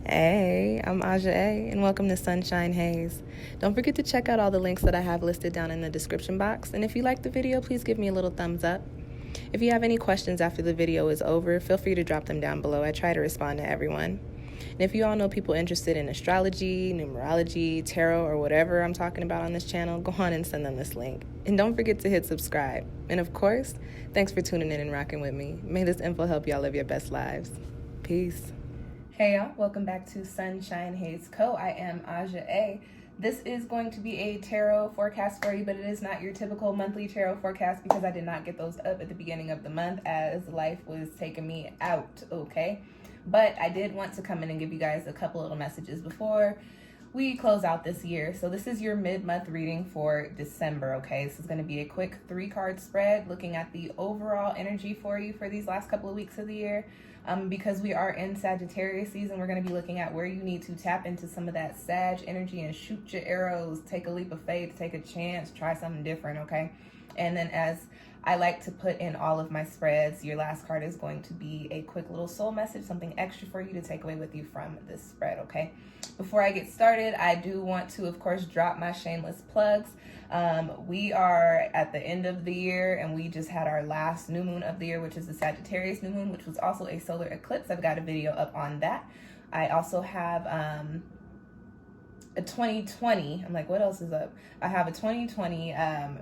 Hey, I'm Aja A, and welcome to Sunshine Haze. Don't forget to check out all the links that I have listed down in the description box, and if you like the video, please give me a little thumbs up. If you have any questions after the video is over, feel free to drop them down below. I try to respond to everyone. And if you all know people interested in astrology, numerology, tarot, or whatever I'm talking about on this channel, go on and send them this link. And don't forget to hit subscribe. And of course, thanks for tuning in and rocking with me. May this info help y'all live your best lives. Peace. Hey y'all, welcome back to SunshinehazeCo. I am Aja A. This is going to be a tarot forecast for you, but it is not your typical monthly tarot forecast because I did not get those up at the beginning of the month as life was taking me out, okay? But I did want to come in and give you guys a couple little messages before we close out this year. So this is your mid-month reading for December, okay? This is going to be a quick 3-card spread looking at the overall energy for you for these last couple of weeks of the year. Because we are in Sagittarius season, we're going to be looking at where you need to tap into some of that Sag energy and shoot your arrows, take a leap of faith, take a chance, try something different, okay? And then as I like to put in all of my spreads, your last card is going to be a quick little soul message, something extra for you to take away with you from this spread, okay? Before I get started, I do want to, of course, drop my shameless plugs. We are at the end of the year and we just had our last new moon of the year, which is the Sagittarius new moon, which was also a solar eclipse. I've got a video up on that. I also have a 2020, I'm like, what else is up? I have a 2020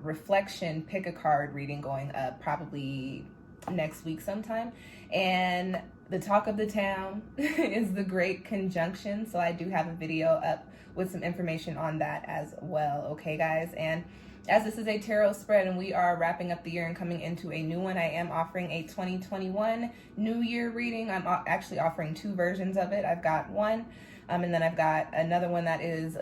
reflection pick a card reading going up probably next week sometime. And the talk of the town is the Great Conjunction. So I do have a video up with some information on that as well. Okay, guys. And as this is a tarot spread and we are wrapping up the year and coming into a new one, I am offering a 2021 New Year reading. I'm actually offering 2 versions of it. I've got one. And then I've got another one that is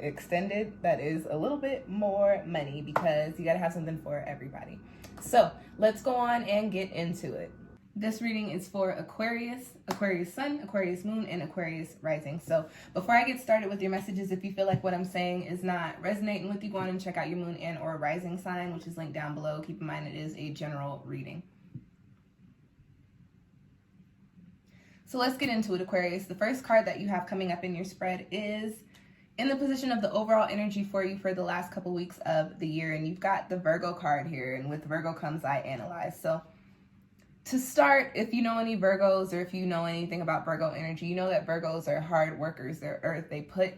extended, that is a little bit more money because you got to have something for everybody. So let's go on and get into it. This reading is for Aquarius, Aquarius Sun, Aquarius Moon, and Aquarius Rising. So before I get started with your messages, if you feel like what I'm saying is not resonating with you, go on and check out your Moon and or Rising sign, which is linked down below. Keep in mind it is a general reading. So let's get into it, Aquarius. The first card that you have coming up in your spread is in the position of the overall energy for you for the last couple weeks of the year. And you've got the Virgo card here. And with Virgo comes I analyze. So to start, if you know any Virgos or if you know anything about Virgo energy, you know that Virgos are hard workers. They're earth. They put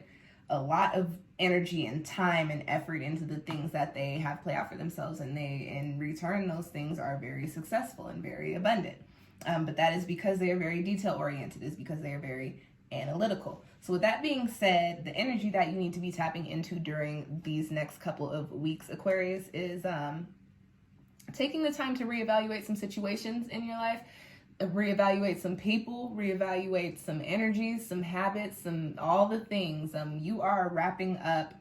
a lot of energy and time and effort into the things that they have play out for themselves. And they, in return, those things are very successful and very abundant. But that is because they are very detail oriented, is because they are very analytical. So with that being said, the energy that you need to be tapping into during these next couple of weeks, Aquarius, is taking the time to reevaluate some situations in your life, reevaluate some people, reevaluate some energies, some habits, all the things. You are wrapping up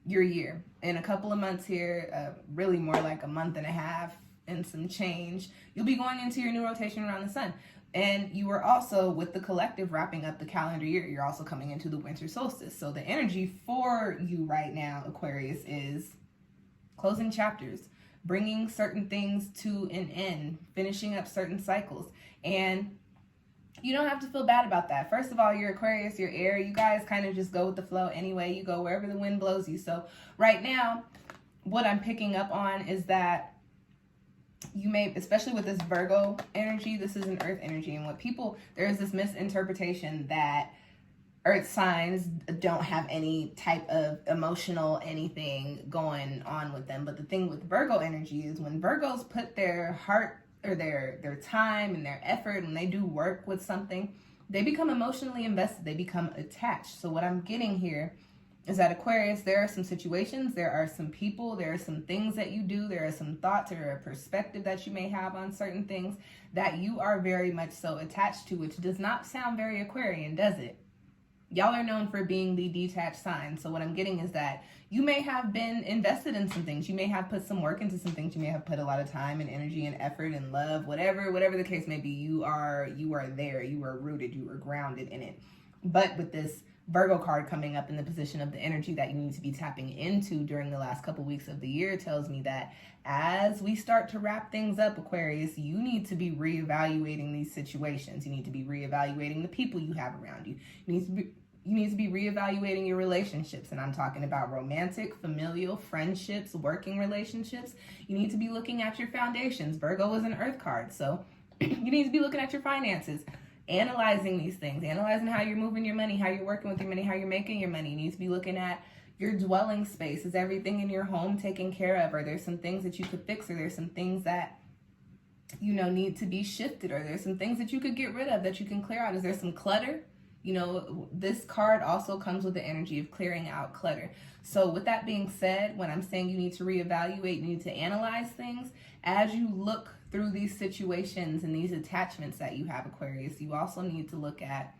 your year in a couple of months here, really more like a month and a half and some change. You'll be going into your new rotation around the sun. And you are also, with the collective, wrapping up the calendar year. You're also coming into the winter solstice. So the energy for you right now, Aquarius, is closing chapters, bringing certain things to an end, finishing up certain cycles. And you don't have to feel bad about that. First of all, you're Aquarius, you're air. You guys kind of just go with the flow anyway. You go wherever the wind blows you. So right now, what I'm picking up on is that you may, especially with this Virgo energy, this is an earth energy. And what people, there is this misinterpretation that earth signs don't have any type of emotional anything going on with them. But the thing with Virgo energy is when Virgos put their heart or their time and their effort, when they do work with something, they become emotionally invested. They become attached. So what I'm getting here is that Aquarius, there are some situations, there are some people, there are some things that you do, there are some thoughts or a perspective that you may have on certain things that you are very much so attached to, which does not sound very Aquarian, does it? Y'all are known for being the detached sign. So what I'm getting is that you may have been invested in some things. You may have put some work into some things. You may have put a lot of time and energy and effort and love, whatever the case may be. You are there. You are rooted. You are grounded in it. But with this Virgo card coming up in the position of the energy that you need to be tapping into during the last couple weeks of the year tells me that as we start to wrap things up, Aquarius, you need to be reevaluating these situations. You need to be reevaluating the people you have around you. You need to be reevaluating your relationships, and I'm talking about romantic, familial, friendships, working relationships. You need to be looking at your foundations. Virgo is an earth card, so you need to be looking at your finances, analyzing these things, analyzing how you're moving your money, how you're working with your money, how you're making your money. You need to be looking at your dwelling space. Is everything in your home taken care of? Or there's some things that you could fix, or there's some things that, you know, need to be shifted, or there's some things that you could get rid of, that you can clear out. Is there some clutter? You know, this card also comes with the energy of clearing out clutter. So with that being said, when I'm saying you need to reevaluate, you need to analyze things, as you look through these situations and these attachments that you have, Aquarius, you also need to look at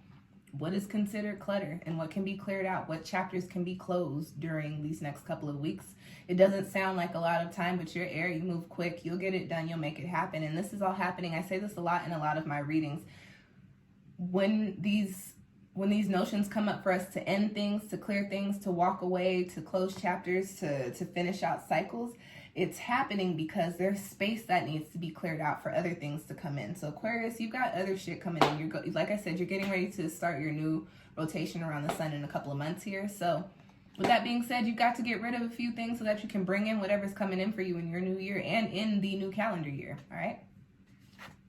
what is considered clutter and what can be cleared out, what chapters can be closed during these next couple of weeks. It doesn't sound like a lot of time, but you're air, you move quick, you'll get it done, you'll make it happen. And this is all happening. I say this a lot in a lot of my readings. When these notions come up for us to end things, to clear things, to walk away, to close chapters, to finish out cycles, it's happening because there's space that needs to be cleared out for other things to come in. So Aquarius, you've got other shit coming in. Like I said, you're getting ready to start your new rotation around the sun in a couple of months here. So with that being said, you've got to get rid of a few things so that you can bring in whatever's coming in for you in your new year and in the new calendar year. All right.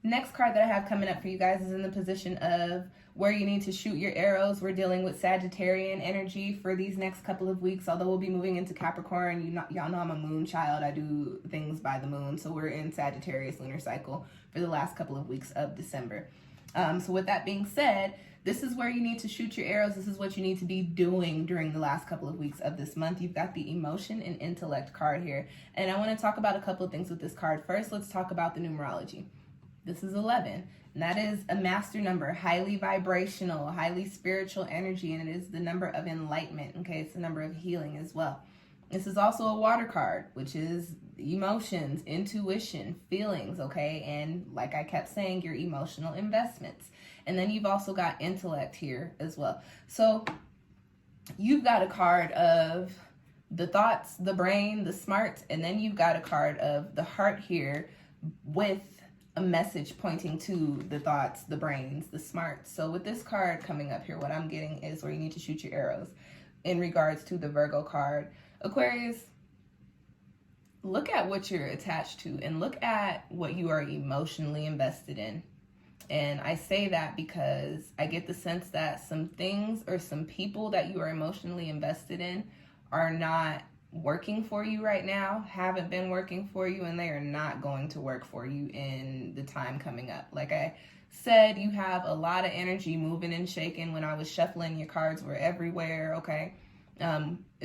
Next card that I have coming up for you guys is in the position of where you need to shoot your arrows. We're dealing with Sagittarian energy for these next couple of weeks, although we'll be moving into Capricorn. Y'all know I'm a moon child. I do things by the moon. So we're in Sagittarius lunar cycle for the last couple of weeks of December. So with that being said, this is where you need to shoot your arrows. This is what you need to be doing during the last couple of weeks of this month. You've got the emotion and intellect card here. And I want to talk about a couple of things with this card. First, let's talk about the numerology. This is 11, and that is a master number, highly vibrational, highly spiritual energy, and it is the number of enlightenment, okay? It's the number of healing as well. This is also a water card, which is emotions, intuition, feelings, okay? And like I kept saying, your emotional investments. And then you've also got intellect here as well. So you've got a card of the thoughts, the brain, the smarts, and then you've got a card of the heart here with a message pointing to the thoughts, the brains, the smarts. So with this card coming up here, what I'm getting is where you need to shoot your arrows in regards to the Virgo card. Aquarius, look at what you're attached to and look at what you are emotionally invested in. And I say that because I get the sense that some things or some people that you are emotionally invested in are not working for you right now, haven't been working for you, and they are not going to work for you in the time coming up. Like I said, you have a lot of energy moving and shaking. When I was shuffling, your cards were everywhere, okay?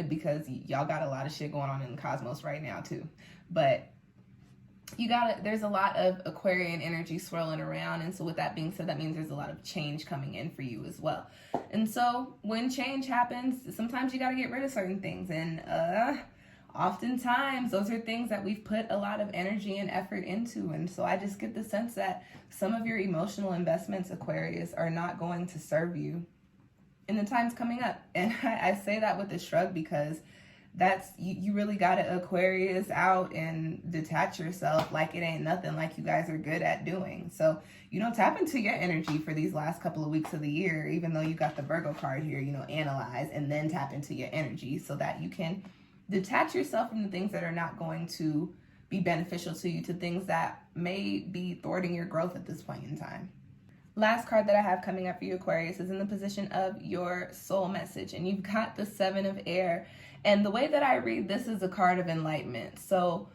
Because y'all got a lot of shit going on in the cosmos right now too. But there's a lot of Aquarian energy swirling around, and so with that being said, that means there's a lot of change coming in for you as well. And so when change happens, sometimes you got to get rid of certain things, and oftentimes those are things that we've put a lot of energy and effort into. And so I just get the sense that some of your emotional investments, Aquarius, are not going to serve you in the times coming up. And I say that with a shrug because that's you really got to Aquarius out and detach yourself like it ain't nothing, like you guys are good at doing. So, tap into your energy for these last couple of weeks of the year, even though you got the Virgo card here, analyze and then tap into your energy so that you can detach yourself from the things that are not going to be beneficial to you, to things that may be thwarting your growth at this point in time. Last card that I have coming up for you, Aquarius, is in the position of your soul message, and you've got the 7 of air. And the way that I read this is a card of enlightenment. So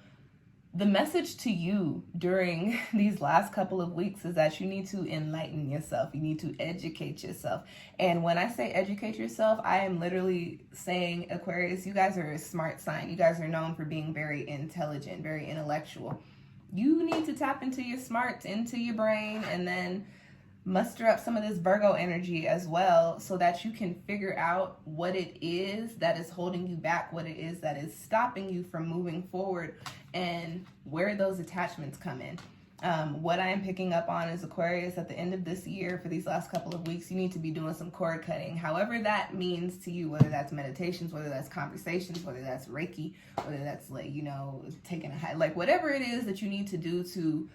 the message to you during these last couple of weeks is that you need to enlighten yourself. You need to educate yourself. And when I say educate yourself, I am literally saying, Aquarius, you guys are a smart sign. You guys are known for being very intelligent, very intellectual. You need to tap into your smarts, into your brain, and then muster up some of this Virgo energy as well so that you can figure out what it is that is holding you back, what it is that is stopping you from moving forward, and where those attachments come in. What I am picking up on is Aquarius at the end of this year, for these last couple of weeks, you need to be doing some cord cutting. However that means to you, whether that's meditations, whether that's conversations, whether that's Reiki, whether that's like, you know, taking a hike, like whatever it is that you need to do to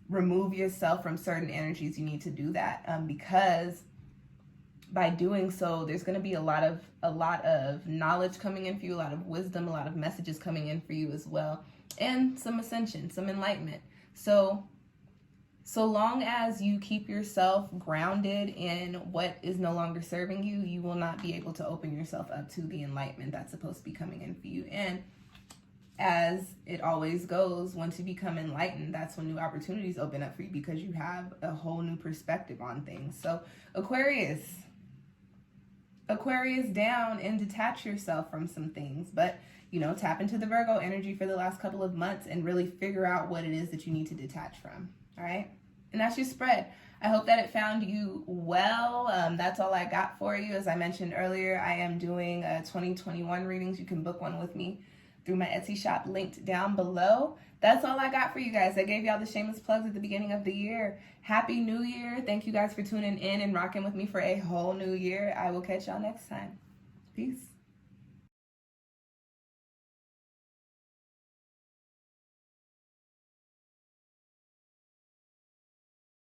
remove yourself from certain energies, you need to do that, because by doing so, there's going to be a lot of knowledge coming in for you, a lot of wisdom, a lot of messages coming in for you as well, and some ascension, some enlightenment. So long as you keep yourself grounded in what is no longer serving you, you will not be able to open yourself up to the enlightenment that's supposed to be coming in for you. And as it always goes, once you become enlightened, that's when new opportunities open up for you, because you have a whole new perspective on things. So Aquarius down and detach yourself from some things, but you know, tap into the Virgo energy for the last couple of months and really figure out what it is that you need to detach from. All right. And that's your spread. I hope that it found you well. That's all I got for you. As I mentioned earlier, I am doing 2021 readings. You can book one with me through my Etsy shop linked down below. That's all I got for you guys. I gave y'all the shameless plugs at the beginning of the year. Happy New Year. Thank you guys for tuning in and rocking with me for a whole new year. I will catch y'all next time. Peace.